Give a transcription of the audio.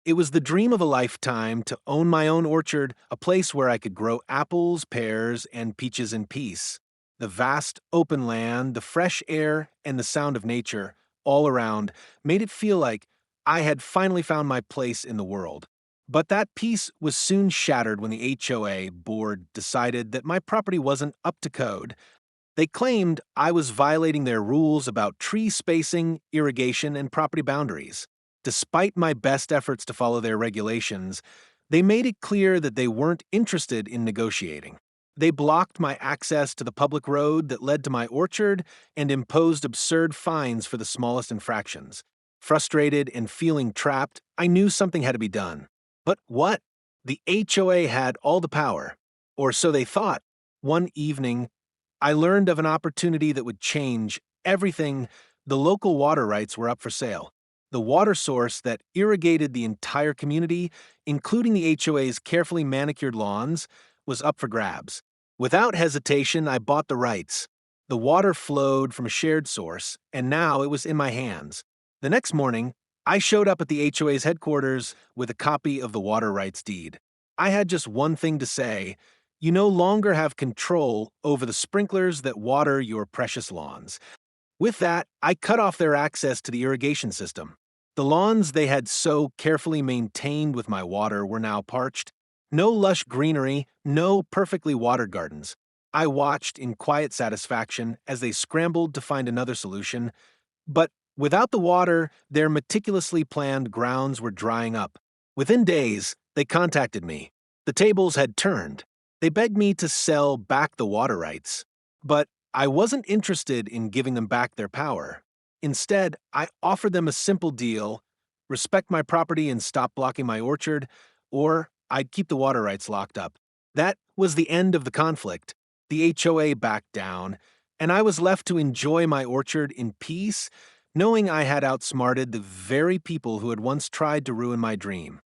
It was the dream of a lifetime to own my own orchard, a place where I could grow apples, pears, and peaches in peace. The vast open land, the fresh air, and the sound of nature all around made it feel like I had finally found my place in the world. But that peace was soon shattered when the HOA board decided that my property wasn't up to code. They claimed I was violating their rules about tree spacing, irrigation, and property boundaries. Despite my best efforts to follow their regulations, they made it clear that they weren't interested in negotiating. They blocked my access to the public road that led to my orchard and imposed absurd fines for the smallest infractions. Frustrated and feeling trapped, I knew something had to be done. But what? The HOA had all the power. Or so they thought. One evening, I learned of an opportunity that would change everything. The local water rights were up for sale. The water source that irrigated the entire community, including the HOA's carefully manicured lawns, was up for grabs. Without hesitation, I bought the rights. The water flowed from a shared source, and now it was in my hands. The next morning, I showed up at the HOA's headquarters with a copy of the water rights deed. I had just one thing to say: you no longer have control over the sprinklers that water your precious lawns. With that, I cut off their access to the irrigation system. The lawns they had so carefully maintained with my water were now parched. No lush greenery, no perfectly watered gardens. I watched in quiet satisfaction as they scrambled to find another solution. But without the water, their meticulously planned grounds were drying up. Within days, they contacted me. The tables had turned. They begged me to sell back the water rights. But I wasn't interested in giving them back their power. Instead, I offered them a simple deal: respect my property and stop blocking my orchard, or I'd keep the water rights locked up. That was the end of the conflict. The HOA backed down, and I was left to enjoy my orchard in peace, knowing I had outsmarted the very people who had once tried to ruin my dream.